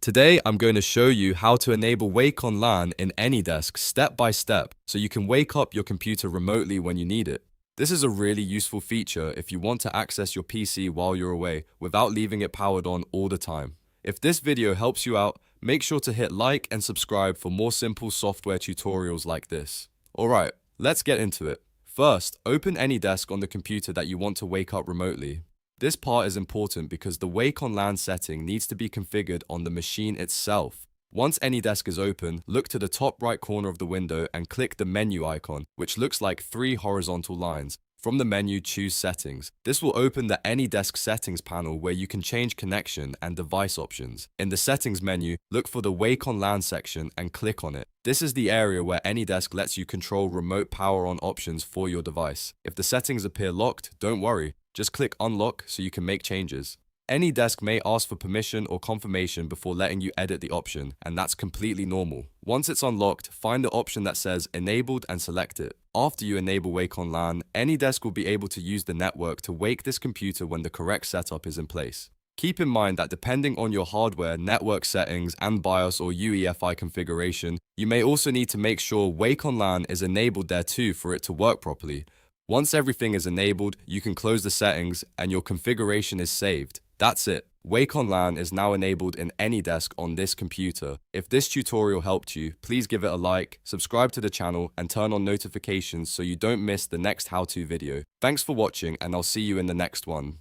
Today, I'm going to show you how to enable Wake On LAN in AnyDesk step by step so you can wake up your computer remotely when you need it. This is a really useful feature if you want to access your PC while you're away without leaving it powered on all the time. If this video helps you out, make sure to hit like and subscribe for more simple software tutorials like this. Alright, let's get into it. First, open AnyDesk on the computer that you want to wake up remotely. This part is important because the Wake On LAN setting needs to be configured on the machine itself. Once AnyDesk is open, look to the top right corner of the window and click the menu icon, which looks like 3 horizontal lines. From the menu, choose Settings. This will open the AnyDesk Settings panel where you can change connection and device options. In the Settings menu, look for the Wake On LAN section and click on it. This is the area where AnyDesk lets you control remote power on options for your device. If the settings appear locked, don't worry. Just click Unlock so you can make changes. AnyDesk may ask for permission or confirmation before letting you edit the option, and that's completely normal. Once it's unlocked, find the option that says Enabled and select it. After you enable Wake On LAN, AnyDesk will be able to use the network to wake this computer when the correct setup is in place. Keep in mind that depending on your hardware, network settings, and BIOS or UEFI configuration, you may also need to make sure Wake On LAN is enabled there too for it to work properly. Once everything is enabled, you can close the settings and your configuration is saved. That's it. Wake On LAN is now enabled in AnyDesk on this computer. If this tutorial helped you, please give it a like, subscribe to the channel, and turn on notifications so you don't miss the next how-to video. Thanks for watching, and I'll see you in the next one.